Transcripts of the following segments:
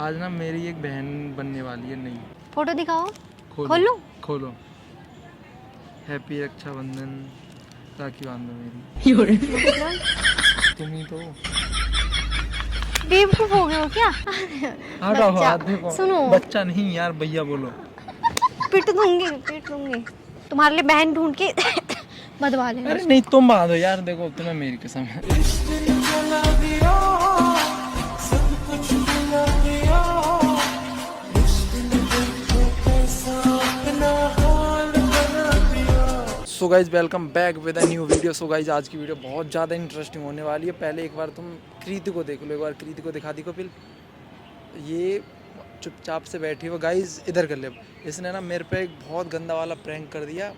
आज ना मेरी एक बहन बनने वाली है नई। फोटो दिखाओ। खोलो खोलो। हैप्पी रक्षाबंधन। राखी बांधो मेरी। तुम ही तो बेवकूफ हो गए हो क्या? हटाओ हाथ, देखो सुनो, बच्चा नहीं यार, भैया बोलो। पिट दूंगी। तुम्हारे लिए बहन ढूंढ के बदवा लेना। अरे नहीं तुम बांधो यार, देखो तुम्हें मेरी कसम है। So guys welcome back with a new video. So guys आज की वीडियो बहुत ज़्यादा इंटरेस्टिंग होने वाली है। पहले एक बार तुम कृति को देख लो, एक बार कृति को दिखा दी को। फिर ये चुपचाप से बैठी हो गाइज, इधर कर ले। इसने ना मेरे पे एक बहुत गंदा वाला प्रैंक कर दिया,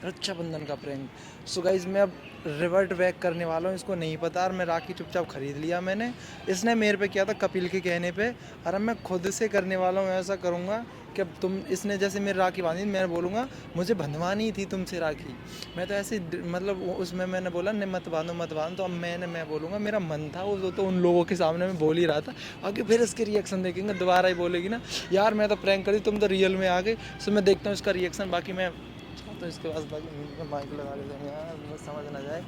रक्षाबंधन का प्रैंक। सो गाइज मैं अब रिवर्ट बैक करने वाला हूँ, इसको नहीं पता। और मैं राखी चुपचाप खरीद लिया मैंने। इसने मेरे पे किया था कपिल के कहने पे, और अब मैं खुद से करने वाला हूँ। ऐसा करूँगा कि तुम, इसने जैसे मेरी राखी बांधी, मैं बोलूँगा मुझे बंधवानी थी तुमसे राखी। मैं तो ऐसे मतलब उसमें मैंने बोला नहीं मत बांधो। तो अब मैं बोलूँगा मेरा मन था वो तो उन लोगों के सामने मैं बोल ही रहा था। आगे फिर इसके रिएक्शन देखेंगे, दोबारा ही बोलेगी ना यार मैं तो प्रैंक करी, तुम तो रियल में आ गए। सो मैं देखता हूँ इसका रिएक्शन। बाकी मैं तो इसके पास बाकी माइक लगा लेते हैं यार, बस समझ ना जाए।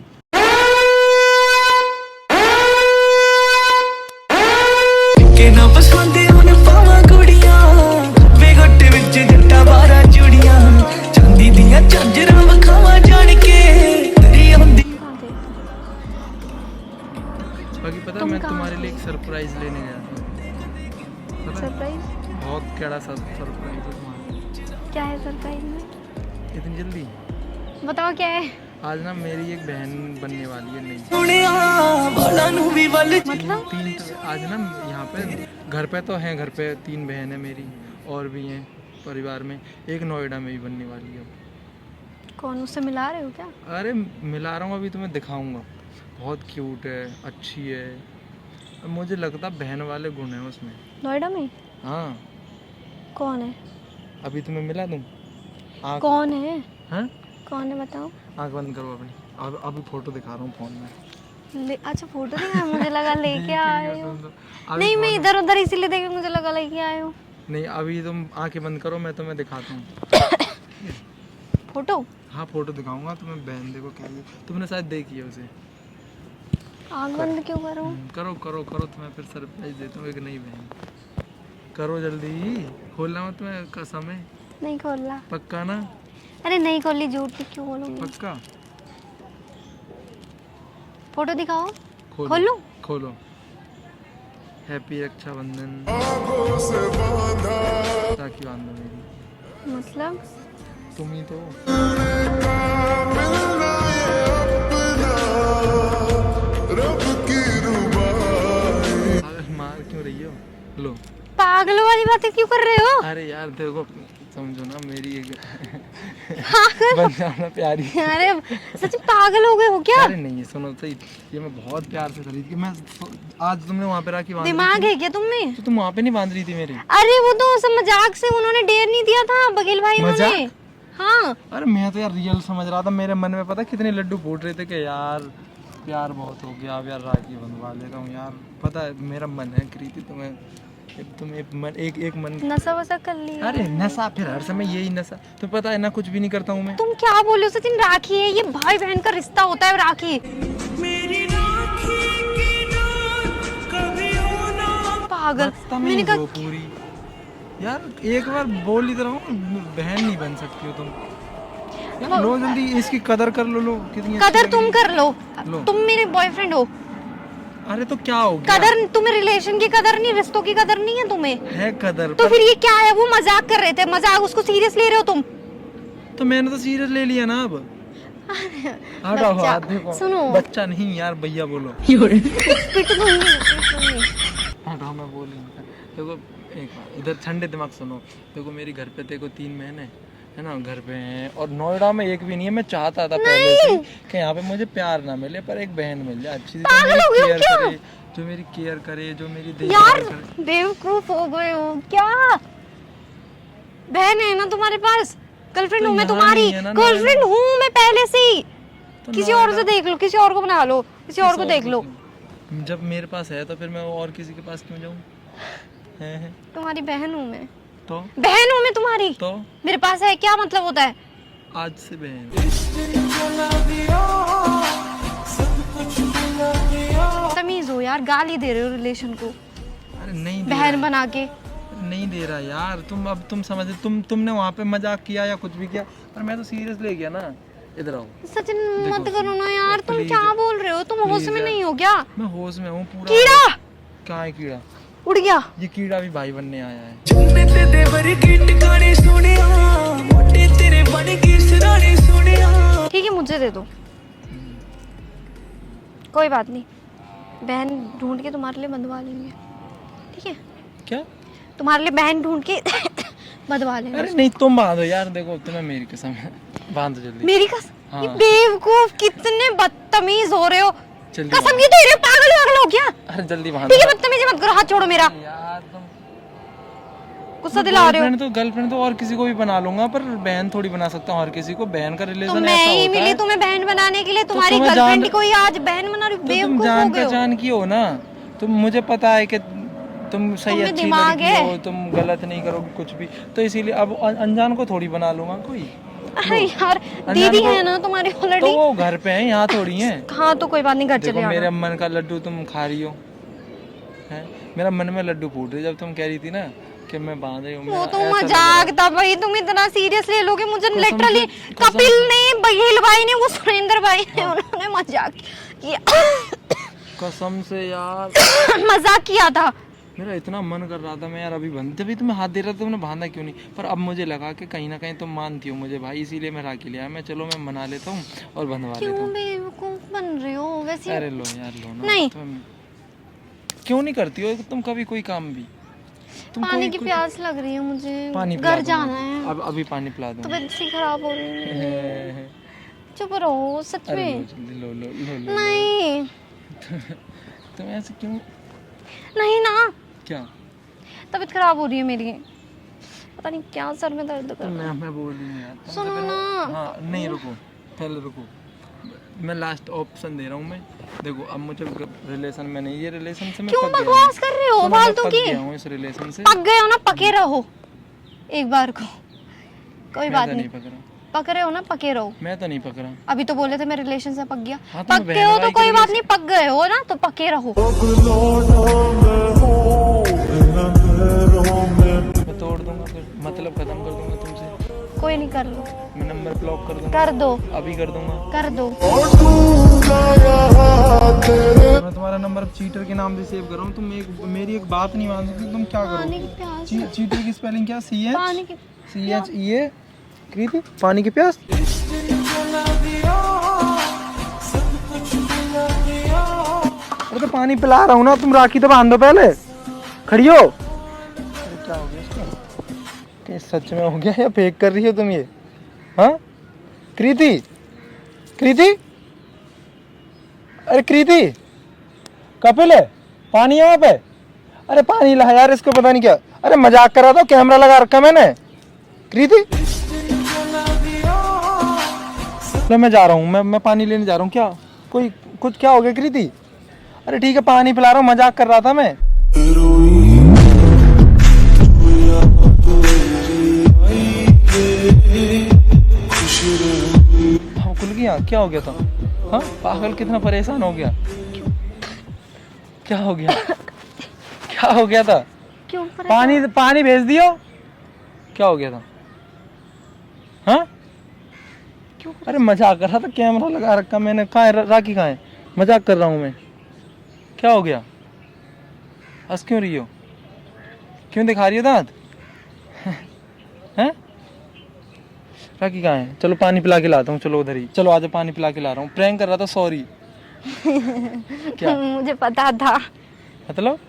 के ना पसंदे उन पावा कुड़ियां वे गोटे विच जट्टा बारा चूड़ियां चांदी दियां झांजरां वखावा जान के तेरी हुंदी। बाकी पता है मैं तुम्हारे लिए एक सरप्राइज लेने गया था। सरप्राइज? बहुत कैड़ा सरप्राइज है तुम्हारा। क्या है सरप्राइज में? इतनी जल्दी बताओ क्या है। आज ना मेरी एक बहन बनने वाली है नई। सुनिया बाला नु भी वल मतलब तीन तो आज ना यहाँ पे घर पे तो हैं, घर पे 3 बहन है मेरी, और भी हैं परिवार में। एक नोएडा में भी बनने वाली है। कौन, उससे मिला रहे हो क्या? अरे मिला रहा हूँ, अभी तुम्हें दिखाऊंगा। बहुत क्यूट है, अच्छी है। अब मुझे लगता बहन वाले गुण हैं उसमें। नोएडा में? हाँ। कौन है? अभी तुम्हें मिला दूँ? कौन है? हाँ, कौन है बताओ। आँख बंद करो अपनी। अब अभी फोटो दिखा रहा हूँ फोन में। अच्छा फोटो दिखा, मुझे लगा लेके आए हो। अभी नहीं मैं फोन- इधर उधर इसीलिए देखे, मुझे लगा लेके आए हो। नहीं अभी तुम आँखें बंद करो, मैं तुम्हें दिखाता हूँ। फोटो? हाँ फोटो दिखाऊंगा तुम्हें। बहन देखो क्या है, तुमने शायद देखी है उसे। आँख बंद क्यों करूं? करो तुम्हें फिर सरप्राइज देता हूँ, एक नई बहन। करो जल्दी, खोलना मत, तुम्हें कसम है। नहीं खोलना। पक्का ना? अरे नहीं खोली, झूठ की क्यों बोलूंगी। पक्का? फोटो दिखाओ। खोलो खोलूं? खोलो। हैप्पी रक्षाबंधन। राखी बांधो मेरी। मतलब तुम ही तो। मार क्यों रही हो? लो। पागलों वाली बातें क्यों कर रहे हो? अरे यार देखो, समझो ना मेरी एक बन जाना प्यारी। अरे सच में पागल हो गए हो क्या? अरे नहीं सुनो सही, ये मैं बहुत प्यार से खरीद के मैं आज तुमने वहाँ पे राखी बांध दिमाग है क्या तुम में? तो तुम वहाँ पे नहीं बांध रही थी मेरी? अरे वो तो सब मजाक से उन्होंने डेयर नहीं दिया था बघेल भाई ने। मजाक? हाँ। अरे मैं तो यार रियल समझ रहा था। मेरे मन में पता कितने लड्डू फूट रहे थे कि यार प्यार बहुत हो गया, अब यार राखी बंधवा लेता हूँ यार। पता है मेरा मन है कृति, तुम एक मन। नशा वसा कर लिया? अरे नशा फिर हर समय यही नशा, तुम्हें पता है ना कुछ भी नहीं करता हूँ मैं। तुम क्या बोल रहे हो सचिन? राखी है, ये भाई बहन का रिश्ता होता है राखी। मेरी राखी की डाक कभी होना पागल। मैंने मैंने कहा पूरी यार एक बार बोल ही तो रहा हूँ, बहन नहीं बन सकती हो तुम यार। लो जल्दी इसकी कदर कर लो। कितनी अच्छी कदर लग तुम रही कर लो। लो। तुम मेरे बॉयफ्रेंड हो। है। अरे तो क्या हो गया? कदर तुम्हें रिलेशन की कदर नहीं, रिश्तों की कदर नहीं है तुम्हें। है कदर तो फिर ये क्या है? वो मजाक कर रहे थे, मजाक उसको सीरियस ले रहे हो तुम। तो मैंने तो सीरियस ले लिया ना। अब हटाओ हाथ, देखो सुनो। बच्चा नहीं यार, भैया बोलो। पिट दूंगी। हटाओ मैं बोल रही हूँ। देखो एक बार इधर ठंडे दिमाग सुनो। देखो मेरी घर पे देखो 3 बहन है ना, घर पे हैं। और नोएडा में एक भी नहीं है। मैं चाहता था पहले से कि यहाँ पे मुझे प्यार ना मिले, पर एक बहन मिल जाए अच्छी सी, जो मेरी केयर करे, जो मेरी यार देखभाल करे। बेवकूफ हो गए हो क्या? बहन है ना तुम्हारे पास? गर्लफ्रेंड तो हूँ मैं यहाँ तुम्हारी, नहीं है ना, गर्लफ्रेंड हूँ मैं पहले से ही। तो किसी और से देख लो, किसी और को बना लो, किसी और को देख लो। जब मेरे पास है तो फिर मैं और किसी के पास क्यों जाऊँ? हैं। तुम्हारी बहन हूँ मैं, तो बहन हूँ मैं तुम्हारी। तो मेरे पास है क्या मतलब होता है? आज से बहन। तमीज हो यार, गाली दे रहे हो रिलेशन को अरे नहीं दे बहन रहा, बना के। नहीं दे रहा यार। तुम समझ, तुमने वहाँ पे मजाक किया या कुछ भी किया, पर मैं तो सीरियस ले गया ना। इधर आओ। सचिन देखो, मत करो ना यार, तुम please, क्या बोल रहे हो? तुम होश please में यार। नहीं हो क्या? मैं होश में हूँ पूरा। कीड़ा कहाँ है कीड़ा? उड़ गया। ये कीड़ा भी भाई बनने आया है। जन्नत दे वर्गी ठिकाने सोनिया मोटे तेरे बन के सराने सोनिया। ठीक है मुझे दे दो, कोई बात नहीं, बहन ढूंढ के तुम्हारे लिए बंधवा लेंगे। ठीक है, क्या? तुम्हारे लिए बहन ढूंढ के बंधवा लेंगे। अरे नहीं, तुम बांधो यार। देखो तुम्हें मेरी कसम है, बांधो जल्दी। मेरी कसम? हाँ। ये बेवकूफ, कितने बदतमीज हो रहे हो। जल्दी कसम बांधो। ये तेरे पागल हो क्या? अरे जल्दी बांधो ठीक है बदतमीजी मत करो, हाथ छोड़ो मेरा। यार। तुम गुस्सा दिला रहे हो। गर्लफ्रेंड तो और किसी को भी बना लूंगा, पर बहन थोड़ी बना सकता हूँ हर किसी को। बहन का तो रिलेशन मैं ऐसा ही होता मिली है। तुम्हें बहन बनाने के लिए, तुम्हारी तुम्हें गर्लफ्रेंड जान- को ही आज बहन बना रही हो। तो तुम बेवकूफ जान हो गए हो। पहचान की हो ना। तुम, मुझे पता है कि तुम सही तुम्हें अच्छी दिमाग लड़की है? हो, तुम गलत नहीं करोगे कुछ भी, तो इसीलिए अब अनजान को थोड़ी बना लूंगा कोई। अरे यार अनजान दीदी को- है ना तुम्हारी तो ऑलरेडी। वो घर पे है, यहाँ थोड़ी है। हाँ तो कोई बात नहीं, घर देखो चले मेरे आना। मन का लड्डू तुम खा रही हो, हैं? मेरा मन में लड्डू फूट रही जब तुम कह रही थी ना कि मैं बांध रही हूँ। वो मेरा तो ऐसा लग मजाक रहा था भाई, तुम इतना सीरियस ले लोगे मुझे? कसम लिटरली से- कपिल ने, बघेल भाई ने, वो सुरेंद्र भाई ने, उन्होंने मजाक किया। कसम से यार। मजाक किया था। मेरा इतना मन कर रहा था मैं यार अभी बंद, तभी तुम्हें हाथ दे रहा था, तुमने बांधा क्यों नहीं? पर अब मुझे लगा कि कहीं ना कहीं तुम मानती हो मुझे भाई, इसीलिए मैं राखी लिया। मैं चलो मैं मना लेता हूँ और बंधवा लेता क्यों हूँ। बेवकूफ बन रहे हो वैसे? अरे लो यार, लो ना। नहीं। तुम क्यों नहीं करती हो तुम कभी कोई काम भी? तुम पानी की प्यास लग रही है मुझे, पानी पिला घर दूंगा। जाना है। अब अभी पानी पिला दूंगा। तबीयत सी खराब हो रही है, चुप रहो सच अरे लो में। जल्दी, लो लो लो लो। नहीं तुम ऐसे क्यों? नहीं ना, क्या? तबीयत खराब हो रही है मेरी, पता नहीं क्या सर में दर्द कर तो रहा है। मैं बोल रही हूँ यार तुमसे सुनो फिर- ना। हाँ नहीं, रुको, पहले रुको। मैं लास्ट ऑप्शन दे रहा हूँ मैं। देखो अब मुझे रिलेशन में नहीं, ये रिलेशन से मैं क्यों पक गया बकवास हूँ। कर रहे हो तो मैं फालतू पक की? गया हूँ इस रिलेशन से। पक गए हो ना, पके रहो एक बार को, कोई मैं बात तो नहीं। नहीं पक रहा, पक रहे हो ना, पके रहो। मैं तो नहीं पक रहा। अभी तो बोले थे मैं रिलेशन से पक गया। हाँ, तो मैं पक्के हो बहन तो भाई कोई के बात नहीं, पक गए हो ना तो पके रहो। मैं तोड़ दूंगा फिर, मतलब खत्म कर दूंगा तुमसे। कोई नहीं, कर लो, मैं नंबर ब्लॉक कर दूंगा, कर दो, अभी कर दूंगा। कर दो। मैं तुम्हारा नंबर चीटर के नाम से सेव कर रहा हूँ। तुम मेरी एक बात नहीं मान सकती, तुम क्या पानी करो? की प्यास, चीटर की स्पेलिंग क्या? पानी की CHEA कृति, पानी की प्यास। अरे तो पानी पिला रहा हूँ ना, तुम राखी तो बांध दो पहले, खड़ी हो। अरे क्या हो गया इसको? क्या सच में हो गया या फेक कर रही हो तुम ये? हाँ कृति, कृति, अरे कृति, कपिल है, पानी है वहाँ पे? अरे पानी ला यार, इसको पता नहीं क्या। अरे मजाक कर रहा था, कैमरा लगा रखा मैंने। कृति, मैं जा रहा हूँ, मैं पानी लेने जा रहा हूँ। क्या कोई कुछ क्या हो गया कृति? अरे ठीक है पानी पिला रहा हूँ, मजाक कर रहा था मैं। हाँ खुल गया, क्या हो गया था? हाँ पागल कितना परेशान हो गया, क्या हो गया? क्या हो गया था? क्यों पानी भेज दियो, क्या हो गया था? हाँ क्यों? अरे मजाक कर रहा था, कैमरा लगा रखा मैंने। कहाँ है राखी, कहाँ है? मजाक कर रहा हूँ मैं। क्या हो गया? हंस क्यों रही हो? क्यों दिखा रही हो दांत? हैं? राखी कहाँ है? चलो पानी पिला के लाता हूँ, चलो उधर ही चलो, आज पानी पिला के ला रहा हूँ। प्रैंक कर रहा था, सॉरी। क्या मुझे पता था, मतलब?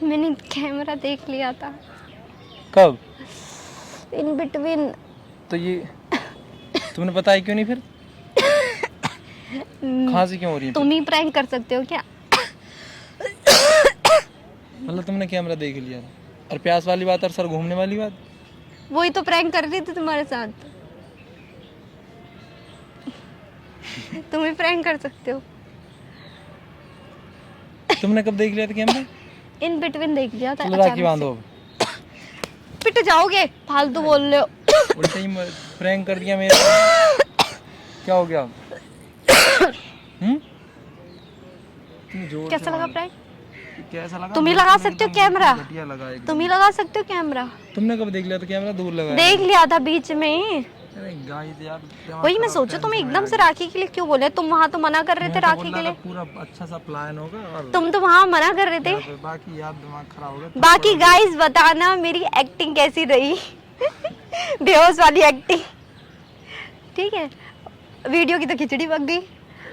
मैंने कैमरा देख लिया था कब? In between. तो ये तुमने बताया क्यों नहीं फिर? खांसी क्यों हो रही है? तुम ही प्रैंक कर सकते हो क्या? मतलब तुमने कैमरा देख लिया था, और प्यास वाली बात और सर घूमने वाली बात? वही तो प्रैंक कर रही थी तुम्हारे साथ। तुम ही प्रैंक कर सकते हो। तुमने कब देख लिया था कैमरा? इन बिटवीन देख लिया था चलो राखी अचानक बांधो से। अब। पिट जाओगे, फालतू बोल रहे हो। उल्टा ही प्रैंक कर दिया मेरा। क्या हो गया? कैसा लगा प्रैंक? कैसा लगा? तुम ही लगा सकते हो कैमरा, घटिया लगा एकदम। तुम ही लगा सकते हो कैमरा। तुमने कब देख लिया था कैमरा? दूर लगा देख लिया था बीच में। अरे गाइस यार, वही मैं सोचा तुम एकदम से राखी के लिए क्यों बोले? तुम वहाँ तो मना कर रहे थे राखी के लिए। पूरा अच्छा सा प्लान होगा और तुम तो वहाँ मना कर रहे थे। बाकी यार दिमाग खराब हो गया। बाकी गाइस बताना मेरी एक्टिंग कैसी रही। बेहोश वाली एक्टिंग, ठीक है। वीडियो की तो खिचड़ी पक गई।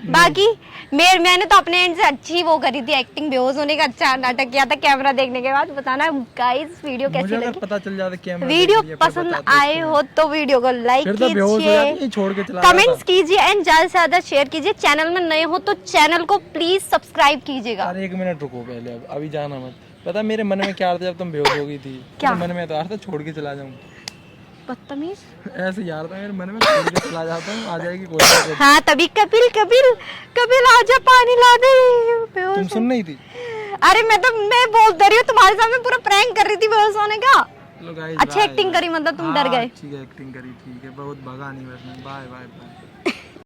बाकी मैंने तो अपने एंड से अच्छी वो करी थी एक्टिंग, बेहोश होने का अच्छा नाटक किया था। कैमरा देखने के बाद बताना गाइस वीडियो कैसी मुझे अगर लगी। पता चल जाता कैमरा वीडियो देख लिया, फिर पसंद बताते आए हो तो वीडियो को लाइक फिर तो बेहोश हो कीजिए, जाती है, छोड़ के चला जाता। कमेंट्स कीजिए एंड ज्यादा से ज्यादा शेयर कीजिए। चैनल में नए हो तो चैनल को प्लीज सब्सक्राइब कीजिएगा। अरे 1 मिनट रुको पहले, अभी जाना मत। पता मेरे मन में क्या आ रहा था जब तुम बेहोश हो गई थी? क्या? मेरे मन में तो आ रहा था छोड़ के चला जाऊं। बदतमीज। ऐसे यार था मेरे मन में, छोड़ के चला जाता हूँ, आ जाएगी कोई ना। हाँ तभी कपिल कपिल कपिल आजा पानी ला दे। बेहोश तुम है। सुन नहीं थी? अरे मैं बोलते रही हूँ तुम्हारे सामने, पूरा प्रैंक कर रही थी बेहोश होने का। चलो गाइस, अच्छी एक्टिंग करी, मतलब तुम डर गए। ठीक है, एक्टिंग करी, ठीक है, बहुत भगा नहीं बस मैं। Bye bye bye.